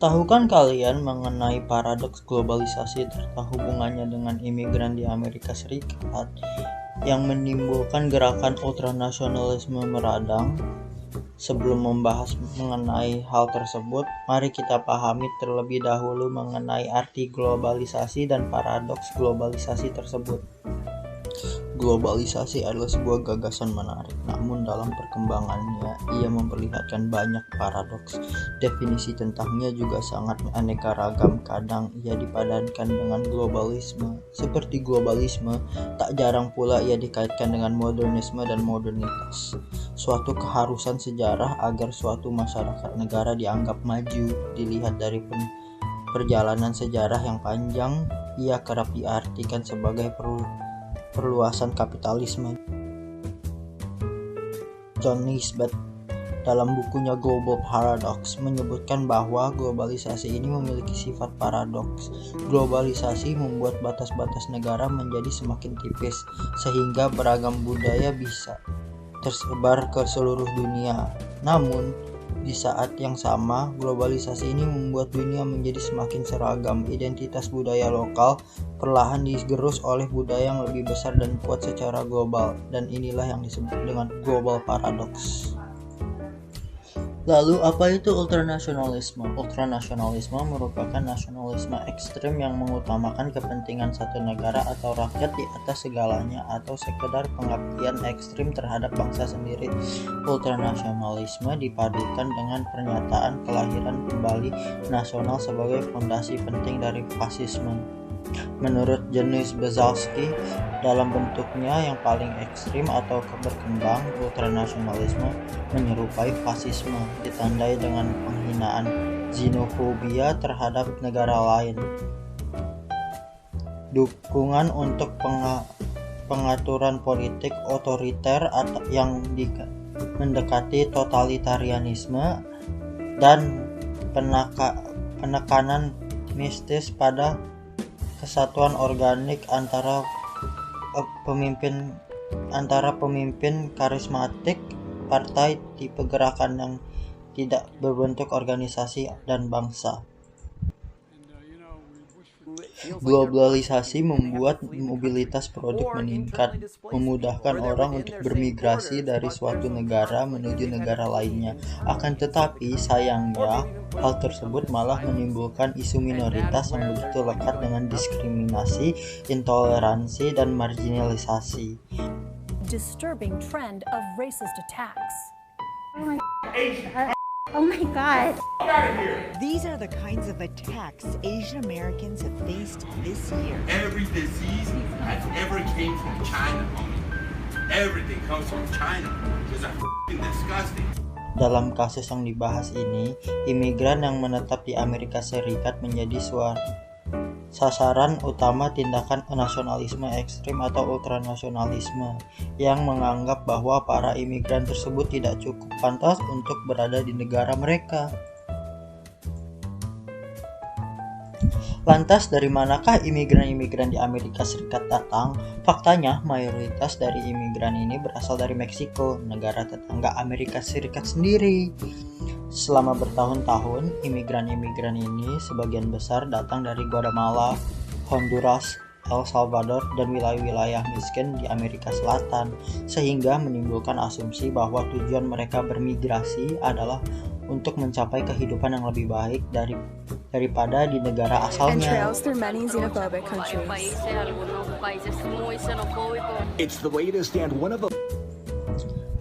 Tahukah kalian mengenai paradoks globalisasi serta hubungannya dengan imigran di Amerika Serikat yang menimbulkan gerakan ultranasionalisme meradang? Sebelum membahas mengenai hal tersebut, mari kita pahami terlebih dahulu mengenai arti globalisasi dan paradoks globalisasi tersebut. Globalisasi adalah sebuah gagasan menarik, namun dalam perkembangannya ia memperlihatkan banyak paradoks. Definisi tentangnya juga sangat aneka ragam. Kadang ia dipadankan dengan globalisme. Seperti globalisme, tak jarang pula ia dikaitkan dengan modernisme dan modernitas. Suatu keharusan sejarah agar suatu masyarakat negara dianggap maju. Dilihat dari perjalanan sejarah yang panjang, ia kerap diartikan sebagai perluasan kapitalisme. John Naisbitt dalam bukunya Global Paradox menyebutkan bahwa globalisasi ini memiliki sifat paradoks. Globalisasi membuat batas-batas negara menjadi semakin tipis sehingga beragam budaya bisa tersebar ke seluruh dunia. Namun di saat yang sama, globalisasi ini membuat dunia menjadi semakin seragam. Identitas budaya lokal perlahan digerus oleh budaya yang lebih besar dan kuat secara global, dan inilah yang disebut dengan global paradox. Lalu, apa itu ultranasionalisme? Ultranasionalisme merupakan nasionalisme ekstrem yang mengutamakan kepentingan satu negara atau rakyat di atas segalanya, atau sekedar pengabdian ekstrim terhadap bangsa sendiri. Ultranasionalisme dipadukan dengan pernyataan kelahiran kembali nasional sebagai fondasi penting dari fasisme. Menurut Janusz Brzezowski, dalam bentuknya yang paling ekstrim atau berkembang, ultranasionalisme menyerupai fasisme, ditandai dengan penghinaan, xenofobia terhadap negara lain, dukungan untuk pengaturan politik otoriter yang mendekati totalitarianisme, dan penekanan mistis pada kesatuan organik antara pemimpin karismatik partai, tipe gerakan yang tidak berbentuk organisasi, dan bangsa. Globalisasi membuat mobilitas produk meningkat, memudahkan orang untuk bermigrasi dari suatu negara menuju negara lainnya. Akan tetapi, sayangnya, hal tersebut malah menimbulkan isu minoritas yang begitu lekat dengan diskriminasi, intoleransi, dan marginalisasi. Disturbing trend of racist attacks. Oh my God. These are the kinds of attacks Asian Americans have faced this year. Every disease has ever came from China. Everything comes from China. It's disgusting. Dalam kasus yang dibahas ini, imigran yang menetap di Amerika Serikat menjadi sasaran utama tindakan nasionalisme ekstrim atau ultranasionalisme yang menganggap bahwa para imigran tersebut tidak cukup pantas untuk berada di negara mereka. Lantas dari manakah imigran-imigran di Amerika Serikat datang? Faktanya, mayoritas dari imigran ini berasal dari Meksiko, negara tetangga Amerika Serikat sendiri. Selama bertahun-tahun, imigran-imigran ini sebagian besar datang dari Guatemala, Honduras, El Salvador, dan wilayah-wilayah miskin di Amerika Selatan, sehingga menimbulkan asumsi bahwa tujuan mereka bermigrasi adalah untuk mencapai kehidupan yang lebih baik daripada di negara asalnya.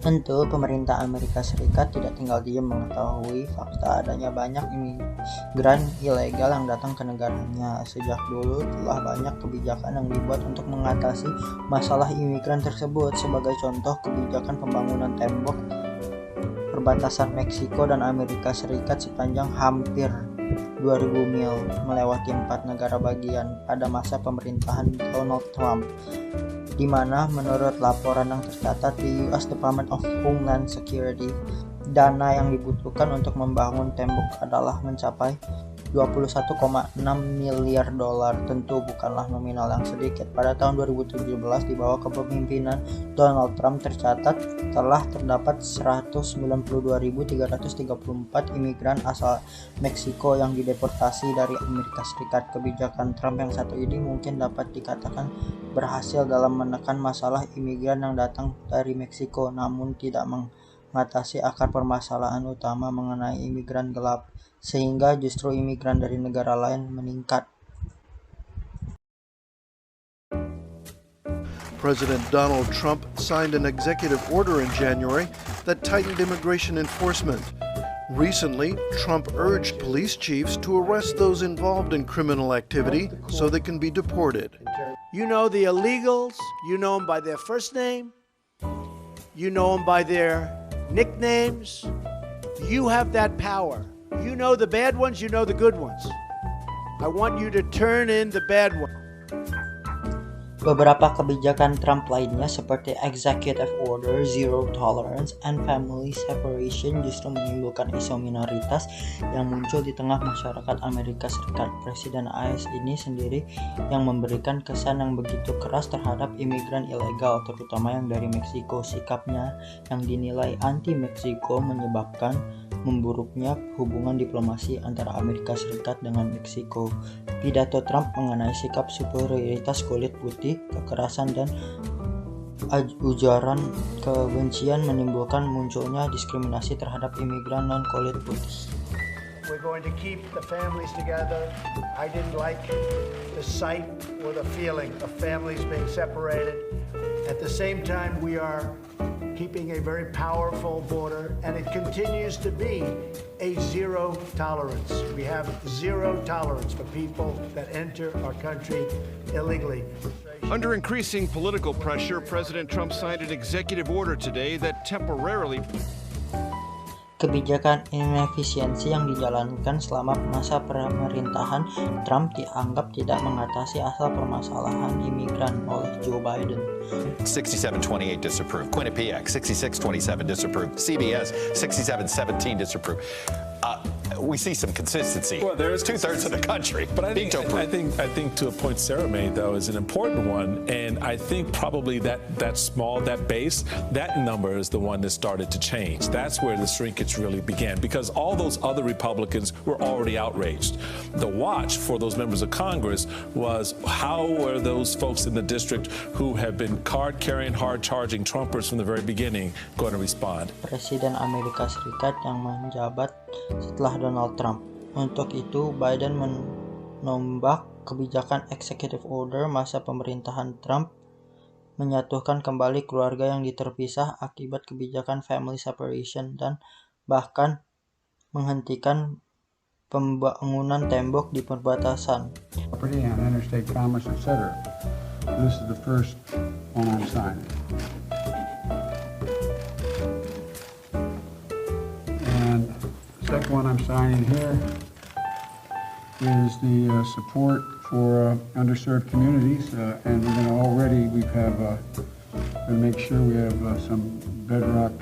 Tentu, pemerintah Amerika Serikat tidak tinggal diam mengetahui fakta adanya banyak imigran ilegal yang datang ke negaranya. Sejak dulu telah banyak kebijakan yang dibuat untuk mengatasi masalah imigran tersebut. Sebagai contoh, kebijakan pembangunan tembok perbatasan Meksiko dan Amerika Serikat sepanjang hampir 2000 mil melewati 4 negara bagian pada masa pemerintahan Donald Trump, di mana menurut laporan yang tercatat di US Department of Homeland Security, dana yang dibutuhkan untuk membangun tembok adalah mencapai $21,6 miliar. Tentu bukanlah nominal yang sedikit. Pada tahun 2017 di bawah kepemimpinan Donald Trump tercatat telah terdapat 192.334 imigran asal Meksiko yang dideportasi dari Amerika Serikat. Kebijakan Trump yang satu ini mungkin dapat dikatakan berhasil dalam menekan masalah imigran yang datang dari Meksiko, namun tidak mengatasi akar permasalahan utama mengenai imigran gelap, sehingga justru imigran dari negara lain meningkat. President Donald Trump signed an executive order in January that tightened immigration enforcement. Recently, Trump urged police chiefs to arrest those involved in criminal activity so they can be deported. You know the illegals, you know them by their first name, you know them by their nicknames. You have that power. You know the bad ones, you know the good ones. I want you to turn in the bad ones. Beberapa kebijakan Trump lainnya seperti Executive Order Zero Tolerance and Family Separation justru menimbulkan isu minoritas yang muncul di tengah masyarakat Amerika Serikat. Presiden AS ini sendiri yang memberikan kesan yang begitu keras terhadap imigran ilegal, terutama yang dari Meksiko. Sikapnya yang dinilai anti-Meksiko menyebabkan memburuknya hubungan diplomasi antara Amerika Serikat dengan Meksiko. Pidato Trump mengenai sikap superioritas kulit putih, kekerasan, dan ujaran kebencian menimbulkan munculnya diskriminasi terhadap imigran non-kulit putih. We're going to keep the families together. I didn't like the sight or the feeling of families being separated. At the same time, we are keeping a very powerful border, and it continues to be a zero tolerance. We have zero tolerance for people that enter our country illegally. Under increasing political pressure, President Trump signed an executive order today that temporarily Kebijakan inefisiensi yang dijalankan selama masa pemerintahan Trump dianggap tidak mengatasi asal permasalahan imigran oleh Joe Biden. 6728 disapproved. Quinnipiac 6627 disapproved. CBS 6717 disapproved. We see some consistency. Well, there's 2/3 of the country. But I think to a point Sarah made though is an important one, and I think probably that base, that number is the one that started to change. That's where the shrinkage really began, because all those other Republicans were already outraged. The watch for those members of Congress was how were those folks in the district who have been card-carrying, hard-charging Trumpers from the very beginning going to respond. Presiden Amerika Serikat yang menjabat setelah Donald Trump. Untuk itu, Biden menombak kebijakan Executive Order masa pemerintahan Trump, menyatukan kembali keluarga yang terpisah akibat kebijakan Family Separation, dan bahkan menghentikan pembangunan tembok di perbatasan. Property and interstate commerce, etc. This is the first one I'm signing. And the second one I'm signing here is the support for underserved communities, and we're going to already make sure we have some bedrock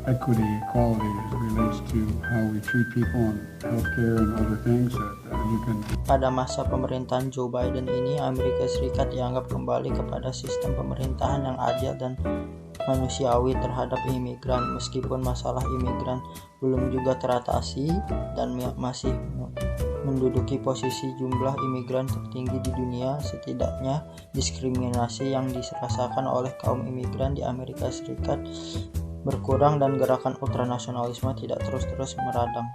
equity, equality as it relates to how we treat people on healthcare and other things that you can. Pada masa pemerintahan Joe Biden ini, Amerika Serikat dianggap kembali kepada sistem pemerintahan yang adil dan manusiawi terhadap imigran. Meskipun masalah imigran belum juga teratasi dan masih menduduki posisi jumlah imigran tertinggi di dunia, setidaknya diskriminasi yang dirasakan oleh kaum imigran di Amerika Serikat berkurang dan gerakan ultranasionalisme tidak terus-terus meradang.